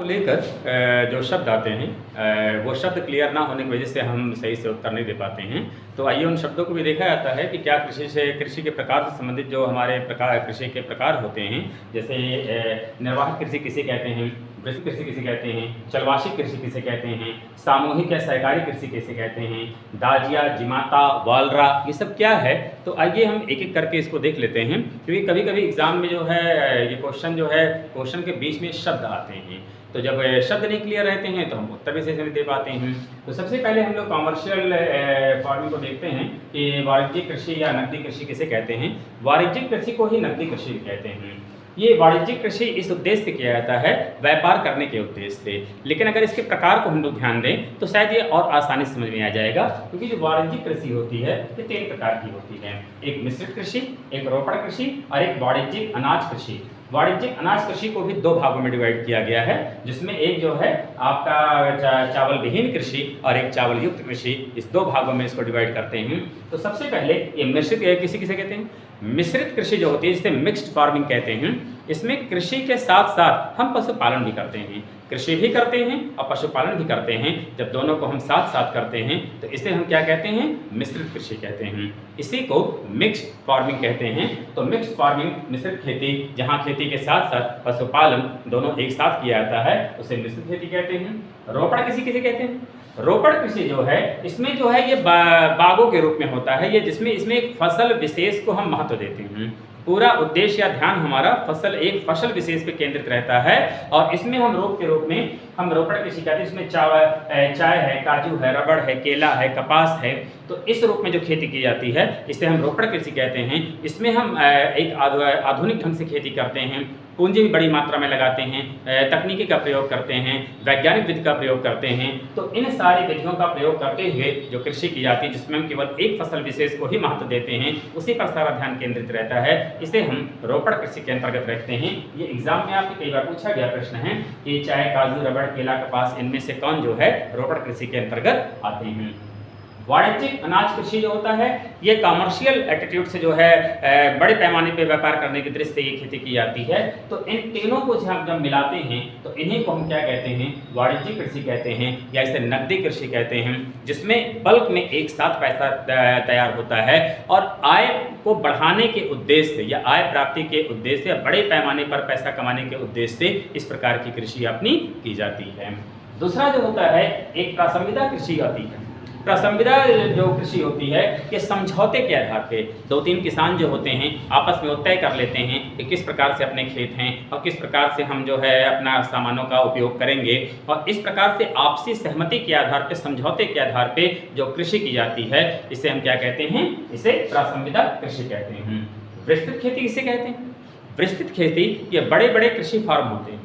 को लेकर जो शब्द आते हैं वो शब्द क्लियर ना होने की वजह से हम सही से उत्तर नहीं दे पाते हैं। तो आइए उन शब्दों को भी देखा जाता है कि क्या कृषि के प्रकार से संबंधित जो हमारे कृषि के प्रकार होते हैं, जैसे निर्वाहक कृषि किसे कहते हैं, वृत्त कृषि किसे कहते हैं, चलवाषिक कृषि किसे कहते हैं, सामूहिक या सहकारी कृषि किसे कहते हैं, दाजिया, जिमाता, वालरा, ये सब क्या है। तो आइए हम एक एक करके इसको देख लेते हैं, क्योंकि कभी कभी एग्जाम में जो है ये क्वेश्चन के बीच में शब्द आते हैं। तो जब शब्द नहीं क्लियर रहते हैं तो हम उत्तर भी सही से नहीं दे पाते हैं। तो सबसे पहले हम लोग कॉमर्शियल फार्मिंग को देखते हैं कि वाणिज्यिक कृषि या नकदी कृषि किसे कहते हैं। वाणिज्यिक कृषि को ही नकदी कृषि कहते हैं। ये वाणिज्यिक कृषि इस उद्देश्य से किया जाता है, व्यापार करने के उद्देश्य से। लेकिन अगर इसके प्रकार को हम लोग ध्यान दें तो शायद ये और आसानी से समझ में आ जाएगा, क्योंकि जो वाणिज्यिक कृषि होती है ये 3 प्रकार की होती है। एक मिश्रित कृषि, एक रोपड़ कृषि और एक वाणिज्यिक अनाज कृषि। वाणिज्यिक अनाज कृषि को भी 2 भागों में डिवाइड किया गया है, जिसमें एक जो है आपका चावल विहीन कृषि और एक चावल युक्त कृषि, इस 2 भागों में इसको डिवाइड करते हैं। तो सबसे पहले ये मिश्रित कृषि किसे कहते हैं। मिश्रित कृषि जो होती है जिसे मिक्स्ड फार्मिंग कहते हैं, इसमें कृषि के साथ साथ हम पशुपालन भी करते हैं। कृषि भी करते हैं और पशुपालन भी करते हैं। जब दोनों को हम साथ साथ करते हैं तो इसे हम क्या कहते हैं, मिश्रित कृषि कहते हैं। इसी को मिक्स्ड फार्मिंग कहते हैं। तो मिक्स्ड फार्मिंग, मिश्रित खेती, जहाँ खेती के साथ साथ पशुपालन दोनों एक साथ किया जाता है, उसे मिश्रित खेती कहते हैं। रोपड़ कृषि किसे कहते हैं। रोपड़ कृषि जो है इसमें जो है ये बागों के रूप में होता है, ये जिसमें इसमें एक फसल विशेष को हम महत्व देते हैं। पूरा उद्देश्य या ध्यान हमारा एक फसल विशेष पे केंद्रित रहता है, और इसमें हम रोप के रूप में हम रोपड़ कृषि कहते हैं। इसमें चाय है, काजू है, रबड़ है, केला है, कपास है। तो इस रूप में जो खेती की जाती है इसे हम रोपड़ कृषि कहते हैं। इसमें हम एक आधुनिक ढंग से खेती करते हैं, पूंजी भी बड़ी मात्रा में लगाते हैं, तकनीकी का प्रयोग करते हैं, वैज्ञानिक विधि का प्रयोग करते हैं। तो इन सारी विधियों का प्रयोग करते हुए जो कृषि की जाती है, जिसमें हम केवल एक फसल विशेष को ही महत्व देते हैं, उसी पर सारा ध्यान केंद्रित रहता है, इसे हम रोपड़ कृषि के अंतर्गत रखते हैं। ये एग्जाम में आपसे कई बार पूछा गया प्रश्न है कि चाय, काजू, रबड़, केला, कपास, इनमें से कौन जो है रोपड़ कृषि के अंतर्गत आते हैं। वाणिज्यिक अनाज कृषि जो होता है ये कॉमर्शियल एटीट्यूड से जो है बड़े पैमाने पे व्यापार करने की दृष्टि से ये खेती की जाती है। तो इन तीनों को हम जब मिलाते हैं तो इन्हीं को हम क्या कहते हैं, वाणिज्यिक कृषि कहते हैं, या इसे नकदी कृषि कहते हैं, जिसमें बल्क में एक साथ पैसा तैयार होता है और आय को बढ़ाने के उद्देश्य से या आय प्राप्ति के उद्देश्य से या बड़े पैमाने पर पैसा कमाने के उद्देश्य से इस प्रकार की कृषि अपनी की जाती है। दूसरा जो होता है एक प्रासंविदा कृषि आती है। प्रासंविदा जो कृषि होती है ये समझौते के आधार पे 2-3 किसान जो होते हैं आपस में वो तय कर लेते हैं कि किस प्रकार से अपने खेत हैं और किस प्रकार से हम जो है अपना सामानों का उपयोग करेंगे, और इस प्रकार से आपसी सहमति के आधार पे, समझौते के आधार पे जो कृषि की जाती है, इसे हम क्या कहते हैं, इसे प्रासंविदा कृषि कहते हैं। विस्तृत खेती किसे कहते हैं। विस्तृत खेती ये बड़े बड़े कृषि फार्म होते हैं,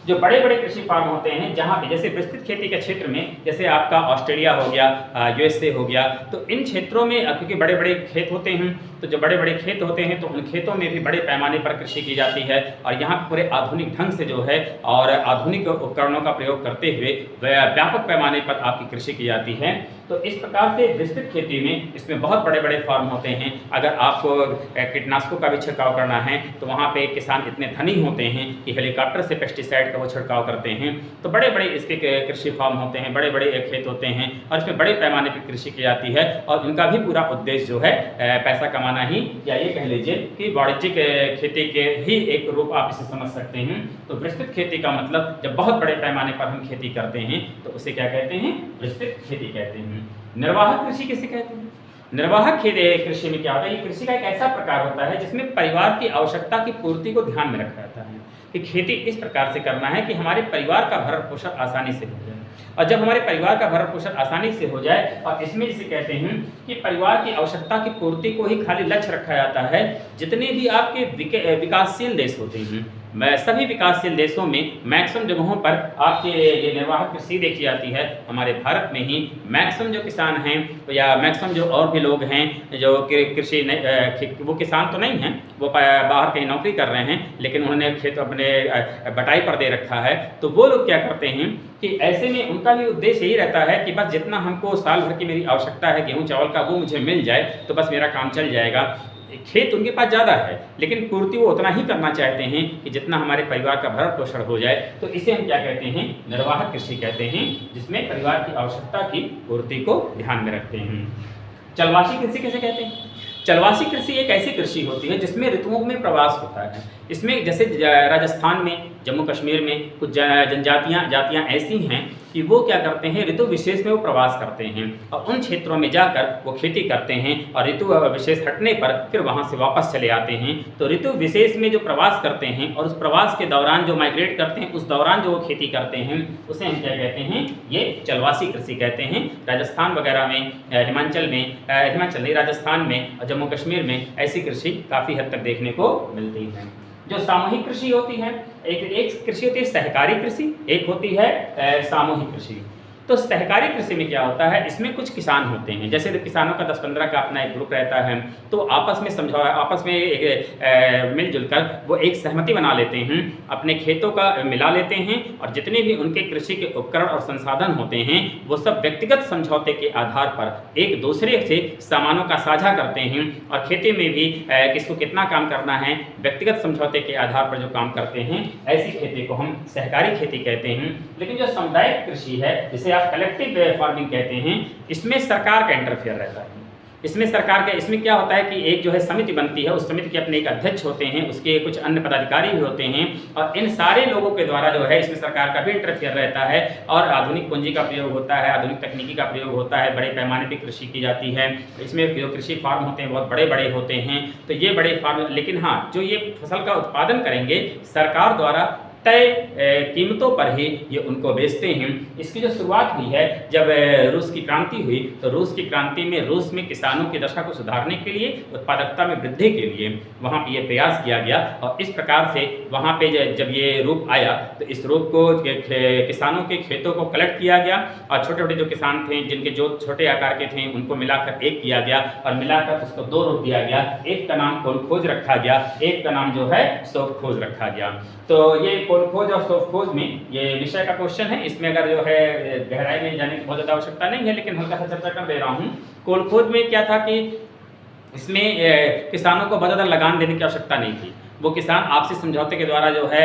जो बड़े बड़े कृषि फार्म होते हैं, जहाँ पे जैसे विस्तृत खेती के क्षेत्र में जैसे आपका ऑस्ट्रेलिया हो गया, यूएसए हो गया, तो इन क्षेत्रों में क्योंकि बड़े बड़े खेत होते हैं, तो जो बड़े बड़े खेत होते हैं तो उन खेतों में भी बड़े पैमाने पर कृषि की जाती है, और यहाँ पूरे आधुनिक ढंग से जो है और आधुनिक उपकरणों का प्रयोग करते हुए व्यापक पैमाने पर आपकी कृषि की जाती है। तो इस प्रकार से विस्तृत खेती में इसमें बहुत बड़े बड़े फार्म होते हैं। अगर आपको कीटनाशकों का भी छिड़काव करना है तो वहाँ पे किसान इतने धनी होते हैं कि हेलीकॉप्टर से पेस्टिसाइड का वो छिड़काव करते हैं। तो बड़े बड़े इसके कृषि फार्म होते हैं, बड़े बड़े खेत होते हैं, और इसमें बड़े पैमाने पर कृषि की जाती है, और इनका भी पूरा उद्देश्य जो है पैसा कमाना ही, या ये कह लीजिए कि वाणिज्यिक खेती के ही एक रूप आप इसे समझ सकते हैं। तो विस्तृत खेती का मतलब जब बहुत बड़े पैमाने पर हम खेती करते हैं तो उसे क्या कहते हैं, विस्तृत खेती कहते हैं। निर्वाहक कृषि किसे कहते हैं। निर्वाहक कृषि में क्या होता है, ये कृषि का एक ऐसा प्रकार होता है जिसमें परिवार की आवश्यकता की पूर्ति को ध्यान में रखा जाता है कि खेती इस प्रकार से करना है कि हमारे परिवार का भरण पोषण आसानी से हो जाए। और जब हमारे परिवार का भरण पोषण आसानी से हो जाए, और इसमें जिसे कहते हैं कि परिवार की आवश्यकता की पूर्ति को ही खाली लक्ष्य रखा जाता है। जितने भी आपके विकासशील देश होते हैं, सभी विकासशील देशों में मैक्सिमम जगहों पर आपके ये निर्वाहक कृषि देखी जाती है। हमारे भारत में ही मैक्सिमम जो किसान हैं या मैक्सिमम जो और भी लोग हैं जो कृषि वो किसान तो नहीं हैं, वो बाहर कहीं नौकरी कर रहे हैं, लेकिन उन्होंने खेत अपने बटाई पर दे रखा है। तो वो लोग क्या करते हैं कि ऐसे में उनका भी उद्देश्य यही रहता है कि बस जितना हमको साल भर की मेरी आवश्यकता है गेहूँ चावल का, वो मुझे मिल जाए तो बस मेरा काम चल जाएगा। खेत उनके पास ज़्यादा है, लेकिन पूर्ति वो उतना ही करना चाहते हैं कि जितना हमारे परिवार का भरण पोषण हो जाए। तो इसे हम क्या कहते हैं, निर्वाह कृषि कहते हैं, जिसमें परिवार की आवश्यकता की पूर्ति को ध्यान में रखते हैं। चलवासी कृषि किसे कहते हैं? चलवासी कृषि एक ऐसी कृषि होती है जिसमें ऋतुओं में प्रवास होता है। इसमें जैसे राजस्थान में, जम्मू कश्मीर में कुछ जातियाँ ऐसी हैं कि वो क्या करते हैं, ऋतु विशेष में वो प्रवास करते हैं और उन क्षेत्रों में जाकर वो खेती करते हैं और ऋतु विशेष हटने पर फिर वहाँ से वापस चले आते हैं। तो ऋतु विशेष में जो प्रवास करते हैं और उस प्रवास के दौरान जो माइग्रेट करते हैं, उस दौरान जो वो खेती करते हैं, उसे हम क्या कहते हैं, ये चलवासी कृषि कहते हैं। राजस्थान वगैरह में, हिमाचल नहीं, राजस्थान में और जम्मू कश्मीर में ऐसी कृषि काफ़ी हद तक देखने को मिलती है। जो सामूहिक कृषि होती है, एक कृषि होती है सहकारी कृषि, एक होती है सामूहिक कृषि। तो सहकारी कृषि में क्या होता है, इसमें कुछ किसान होते हैं, जैसे किसानों का 10-15 का अपना एक ग्रुप रहता है, तो आपस में आपस में मिलजुल कर वो एक सहमति बना लेते हैं, अपने खेतों का मिला लेते हैं और जितने भी उनके कृषि के उपकरण और संसाधन होते हैं वो सब व्यक्तिगत समझौते के आधार पर एक दूसरे से सामानों का साझा करते हैं और खेती में भी किसको कितना काम करना है, व्यक्तिगत समझौते के आधार पर जो काम करते हैं, ऐसी खेती को हम सहकारी खेती कहते हैं। लेकिन जो सामुदायिक कृषि है, जिसे कलेक्टिव फार्मिंग कहते हैं, इसमें सरकार का इंटरफेयर रहता है। इसमें क्या होता है कि एक जो है समिति बनती है, उस समिति के अपने एक अध्यक्ष होते हैं, उसके कुछ अन्य पदाधिकारी भी होते हैं और इन सारे लोगों के द्वारा जो है इसमें सरकार का भी इंटरफेयर रहता है और आधुनिक पूंजी का प्रयोग होता है, आधुनिक तकनीकी का प्रयोग होता है, बड़े पैमाने पर कृषि की जाती है। इसमें जो कृषि फार्म होते हैं बहुत बड़े बड़े होते हैं, तो ये बड़े फार्म, लेकिन हाँ, जो ये फसल का उत्पादन करेंगे सरकार द्वारा तय कीमतों पर ही ये उनको बेचते हैं। इसकी जो शुरुआत हुई है जब रूस की क्रांति हुई, तो रूस की क्रांति में रूस में किसानों की दशा को सुधारने के लिए, उत्पादकता में वृद्धि के लिए वहाँ पे ये प्रयास किया गया और इस प्रकार से वहाँ पे जब ये रूप आया तो इस रूप को किसानों के खेतों को कलेक्ट किया गया और छोटे छोटे जो किसान थे, जिनके जो छोटे आकार के थे, उनको मिलाकर एक किया गया और मिलाकर उसको 2 रूप दिया गया। एक का नाम कोलखोज रखा गया, एक का नाम जो है सोवखोज रखा गया। तो ये कोलखोज और सोवखोज में ये विषय का क्वेश्चन है, इसमें अगर जो है गहराई में जाने की बहुत ज़्यादा आवश्यकता नहीं है, लेकिन हल्का सा चर्चा कर दे रहा हूँ। कोलखोज में क्या था कि इसमें किसानों को बहुत ज़्यादा लगान देने की आवश्यकता नहीं थी, वो किसान आपसी समझौते के द्वारा जो है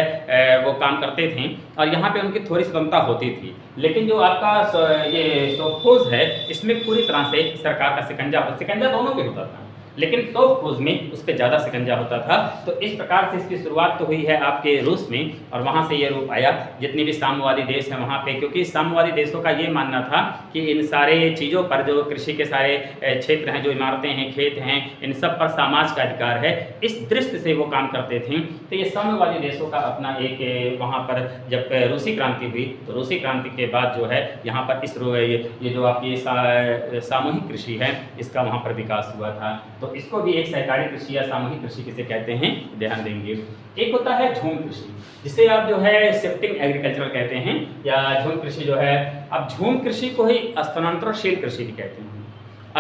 वो काम करते थे और यहाँ पे उनकी थोड़ी स्वतंत्रता होती थी। लेकिन जो आपका ये सोवखोज है, इसमें पूरी तरह से सरकार का शिकंजा दोनों पे होता था, लेकिन सोवखोज में उस पर ज़्यादा शिकंजा होता था। तो इस प्रकार से इसकी शुरुआत तो हुई है आपके रूस में और वहाँ से ये रूप आया। जितने भी साम्यवादी देश हैं वहाँ पे, क्योंकि साम्यवादी देशों का ये मानना था कि इन सारे चीज़ों पर, जो कृषि के सारे क्षेत्र हैं, जो इमारतें हैं, खेत हैं, इन सब पर समाज का अधिकार है, इस दृष्टि से वो काम करते थे। तो ये साम्यवादी देशों का अपना एक, वहाँ पर जब रूसी क्रांति हुई तो रूसी क्रांति के बाद जो है यहाँ पर इस ये जो आपकी सामूहिक कृषि है, इसका वहाँ पर विकास हुआ था। तो इसको भी एक सहकारी कृषि या सामूहिक कृषि किसे कहते हैं, ध्यान देंगे। एक होता है झूम कृषि, जिसे आप जो है शिफ्टिंग एग्रीकल्चर कहते हैं या झूम कृषि जो है। अब झूम कृषि को ही स्थानांतरशील कृषि भी कहते हैं।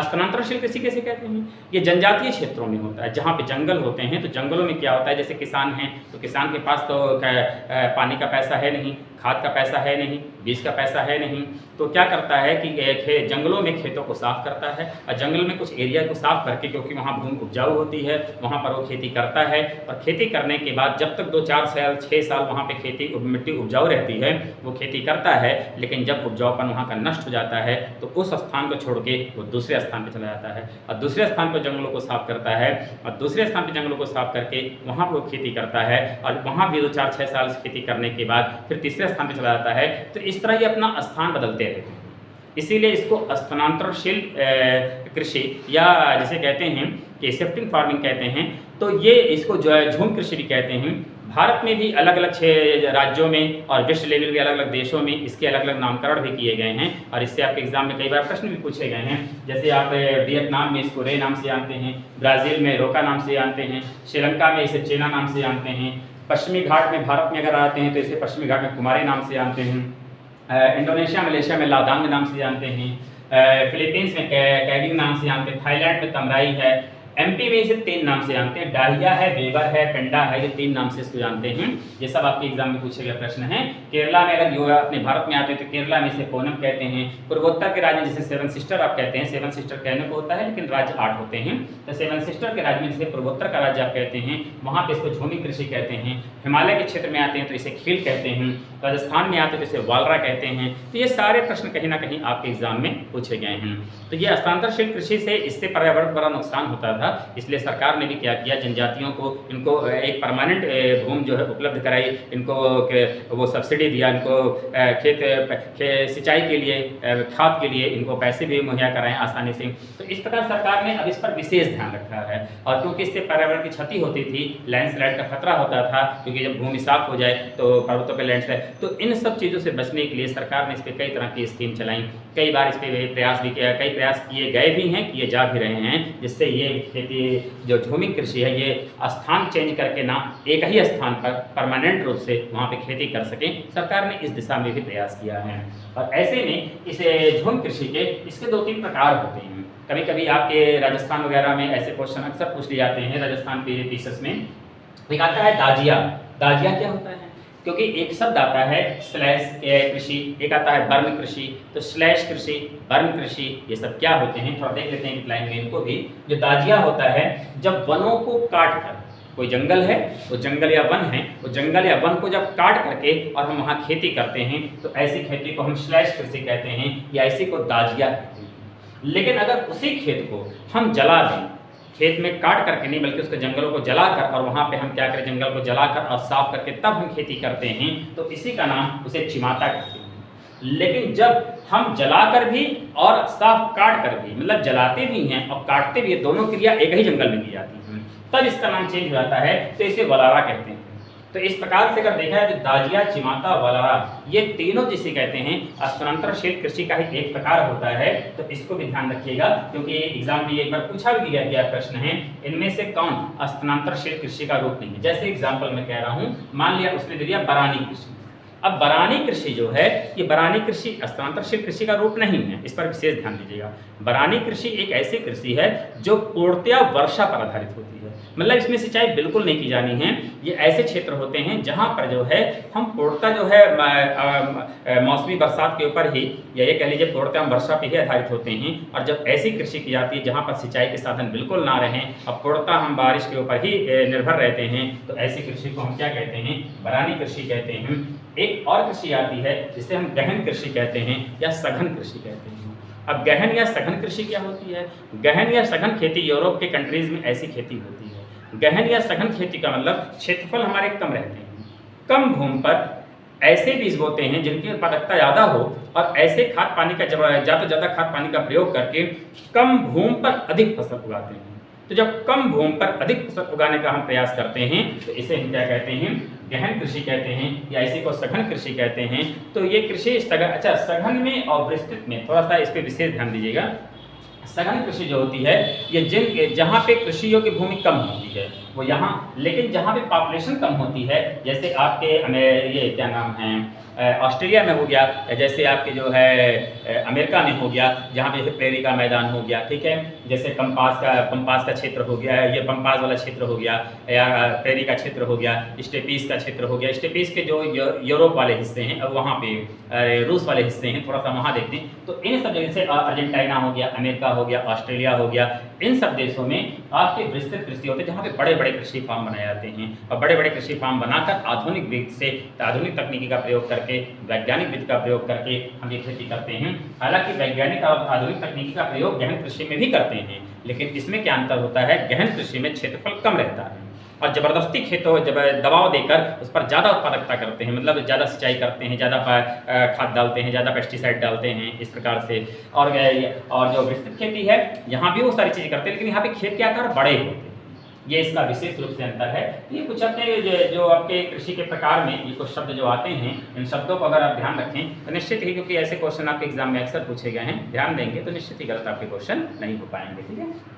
स्थानांतरशील कृषि कैसे कहते हैं, ये जनजातीय क्षेत्रों में होता है, जहाँ पे जंगल होते हैं। तो जंगलों में क्या होता है, जैसे किसान हैं तो किसान के पास तो पानी का पैसा है नहीं, खाद का पैसा है नहीं, बीज का पैसा है नहीं, तो क्या करता है कि जंगलों में खेतों को साफ करता है और जंगल में कुछ एरिया को साफ करके, क्योंकि वहाँ भूमि उपजाऊ होती है, वहाँ पर वो खेती करता है और खेती करने के बाद जब तक 2-4 साल 6 साल वहाँ पे मिट्टी उपजाऊ रहती है वो खेती करता है। लेकिन जब उपजाऊपन वहाँ का नष्ट हो जाता है तो उस स्थान को छोड़ के वो दूसरे स्थान पर चला जाता है और दूसरे स्थान पर जंगलों को साफ करता है और दूसरे स्थान पर जंगलों को साफ करके वहाँ पर वो खेती करता है और वहाँ भी 2-4-6 साल खेती करने के बाद फिर तीसरे स्थान पर चला जाता है। तो इस तरह ये अपना स्थान बदलते रहते हैं, इसीलिए इसको स्थानांतरशील कृषि या जिसे कहते हैं कि शिफ्टिंग फार्मिंग कहते हैं। तो ये इसको जो है झूम कृषि भी कहते हैं। भारत में भी अलग अलग 6 राज्यों में और विश्व लेवल के अलग अलग देशों में इसके अलग अलग नामकरण भी किए गए हैं और इससे आपके एग्जाम में कई बार प्रश्न भी पूछे गए हैं। जैसे आप वियतनाम में इसको रे नाम से जानते हैं, ब्राज़ील में रोका नाम से जानते हैं, श्रीलंका में इसे चेना नाम से जानते हैं, पश्चिमी घाट में भारत में अगर आते हैं तो इसे पश्चिमी घाट में कुमारी नाम से जानते हैं, इंडोनेशिया मलेशिया में लादांग नाम से जानते हैं, फिलीपींस में कैगिंग नाम से जानते हैं, थाईलैंड में तमराई है, एमपी में इसे 3 नाम से जानते हैं, डाहिया है, वेबर है, पेंडा है, ये 3 नाम से इसको जानते हैं। ये सब आपके एग्जाम में पूछे गए प्रश्न हैं। केरला में अगर अपने भारत में आते हैं तो केरला में इसे पोनम कहते हैं। पूर्वोत्तर के राज्य में जिसे सेवन सिस्टर आप कहते हैं, सेवन सिस्टर कहने को होता है लेकिन राज्य 8 होते हैं, तो सेवन सिस्टर के राज्य में जिसे पूर्वोत्तर का राज्य आप कहते हैं, वहाँ पे इसको झूमी कृषि कहते हैं। हिमालय के क्षेत्र में आते हैं तो इसे खील कहते हैं, राजस्थान में आते हैं तो इसे वालरा कहते हैं। तो ये सारे प्रश्न कहीं ना कहीं आपके एग्जाम में पूछे गए हैं। तो ये हस्तांतरशील कृषि से इससे पर्यावरण को बड़ा नुकसान होता था, इसलिए सरकार ने भी क्या किया, जनजातियों को इनको एक परमानेंट भूमि जो है उपलब्ध कराई, इनको वो सब्सिडी दिया, इनको खेत सिंचाई के लिए, खाद के लिए इनको पैसे भी मुहैया कराएं आसानी से। तो इस प्रकार सरकार ने अब इस पर विशेष ध्यान रखा है। और क्योंकि इससे पर्यावरण की क्षति होती थी, लैंडस्लाइड का खतरा होता था, क्योंकि जब भूमि साफ हो जाए तो पर्वतों पर लैंडस्लाइड, तो इन सब चीज़ों से बचने के लिए सरकार ने इस पर कई तरह की स्कीम चलाई, कई बार इस पर प्रयास भी किया, कई प्रयास किए गए भी हैं, किए जा भी रहे हैं, जिससे ये खेती जो झूमी कृषि है ये स्थान चेंज करके ना एक ही स्थान पर परमानेंट रूप से वहाँ पे खेती कर सकें। सरकार ने इस दिशा में भी प्रयास किया है। और ऐसे में इस झूम कृषि के इसके 2-3 प्रकार होते हैं। कभी कभी आपके राजस्थान वगैरह में ऐसे क्वेश्चन अक्सर पूछ लिए जाते हैं, राजस्थान के पीसेस में एक आता है दाजिया। दाजिया क्या होता है? क्योंकि एक शब्द आता है स्लैश कृषि, एक आता है बर्न कृषि, तो स्लैश कृषि, बर्न कृषि, ये सब क्या होते हैं थोड़ा देख लेते हैं लाइन में इनको भी। जो दाजिया होता है, जब वनों को काट कर, कोई जंगल है, वो जंगल या वन है, वो जंगल या वन को जब काट करके और हम वहाँ खेती करते हैं तो ऐसी खेती को हम स्लैश कृषि कहते हैं या इसी को दाजिया कहते हैं। लेकिन अगर उसी खेत को हम जला दें, खेत में काट करके नहीं बल्कि उसके जंगलों को जलाकर, और वहाँ पे हम क्या करें, जंगल को जलाकर और साफ करके तब हम खेती करते हैं, तो इसी का नाम उसे चिमाता कहते हैं। लेकिन जब हम जलाकर भी और साफ काट कर भी, मतलब जलाते भी हैं और काटते भी, दोनों क्रिया एक ही जंगल में की जाती है, तब इसका नाम चेंज हो जाता है, तो इसे वलारा कहते हैं। तो इस प्रकार से अगर देखा है तो दाजिया, चिमाता, वलारा, ये तीनों जिसे कहते हैं स्थानांतरशील कृषि का ही एक प्रकार होता है। तो इसको भी ध्यान रखिएगा, क्योंकि एग्जाम में एक बार पूछा भी गया प्रश्न है, इनमें से कौन स्थानांतरशील कृषि का रूप नहीं है। जैसे एग्जाम्पल मैं कह रहा हूँ, मान लिया उसने दे दिया बरानी कृषि। अब बरानी कृषि जो है, ये बरानी कृषि स्थानांतरशील कृषि का रूप नहीं है, इस पर विशेष ध्यान दीजिएगा। बरानी कृषि एक ऐसी कृषि है जो पूर्णतया वर्षा पर आधारित होती है, मतलब इसमें सिंचाई बिल्कुल नहीं की जानी है। ये ऐसे क्षेत्र होते हैं जहाँ पर जो है हम पूर्णतः जो है मौसमी बरसात के ऊपर ही, या ये कह लीजिए पूर्णतः हम वर्षा पर ही आधारित होते हैं। और जब ऐसी कृषि की जाती है जहाँ पर सिंचाई के साधन बिल्कुल ना रहें और पूर्णतः हम बारिश के ऊपर ही निर्भर रहते हैं, तो ऐसी कृषि को हम क्या कहते हैं, बरानी कृषि कहते हैं। एक और कृषि आती है जिसे हम गहन कृषि कहते हैं या सघन कृषि कहते हैं। अब गहन या सघन कृषि क्या होती है? गहन या सघन खेती यूरोप के कंट्रीज में ऐसी खेती होती है। गहन या सघन खेती का मतलब क्षेत्रफल हमारे कम रहते हैं, कम भूमि पर ऐसे बीज बोते हैं जिनकी उत्पादकता ज़्यादा हो, और ऐसे खाद पानी का ज़्यादा खाद पानी का प्रयोग करके कम भूमि पर अधिक फसल उगाते हैं। तो जब कम भूमि पर अधिक फसल उगाने का हम प्रयास करते हैं तो इसे हम क्या कहते हैं, गहन कृषि कहते हैं या इसी को सघन कृषि कहते हैं। तो ये कृषि सघन में और विस्तृत में थोड़ा सा इस पर विशेष ध्यान दीजिएगा। सघन कृषि जो होती है ये जहाँ पे कृषि योग्य भूमि कम होती है वो यहाँ, लेकिन जहाँ पे पॉपुलेशन कम होती है, जैसे आपके ये क्या नाम है ऑस्ट्रेलिया में हो गया, जैसे आपके जो है अमेरिका में हो गया, जहाँ पे प्रेरी का मैदान हो गया, ठीक है, जैसे पंपास का क्षेत्र हो गया, ये पंपास वाला क्षेत्र हो गया, या प्रेरी का क्षेत्र हो गया, स्टेपीस का क्षेत्र हो गया। स्टेपीस के जो यूरोप वाले हिस्से हैं, अब वहाँ पे रूस वाले हिस्से हैं, थोड़ा सा वहाँ देखते हैं। तो इन सब जैसे अर्जेंटीना हो गया, अमेरिका हो गया, ऑस्ट्रेलिया हो गया, इन सब देशों में आपके विस्तृत कृषि होते हैं जहाँ पे बड़े बड़े कृषि फार्म बनाए जाते हैं, और बड़े बड़े कृषि फार्म बनाकर आधुनिक विधि से आधुनिक तकनीकी का प्रयोग करके, वैज्ञानिक विधि का प्रयोग करके हम ये खेती करते हैं। हालांकि वैज्ञानिक और आधुनिक तकनीकी का प्रयोग गहन कृषि में भी करते हैं, लेकिन इसमें क्या अंतर होता है, गहन कृषि में क्षेत्रफल कम रहता है और ज़बरदस्ती खेतों जब दबाव देकर उस पर ज़्यादा उत्पादकता करते हैं, मतलब ज़्यादा सिंचाई करते हैं, ज़्यादा खाद डालते हैं, ज़्यादा पेस्टिसाइड डालते हैं, इस प्रकार से। और जो विस्तृत खेती है यहाँ भी वो सारी चीज़ें करते हैं, लेकिन यहाँ पे खेत के आकार बड़े होते हैं, ये इसका विशेष रूप से अंतर है। ये कुछ अपने जो आपके कृषि के प्रकार में ये कुछ शब्द जो आते हैं, इन शब्दों को अगर आप ध्यान रखें तो निश्चित ही, क्योंकि ऐसे क्वेश्चन आपके एग्जाम में अक्सर पूछे गए हैं, ध्यान देंगे तो निश्चित ही गलत आपके क्वेश्चन नहीं हो पाएंगे। ठीक है।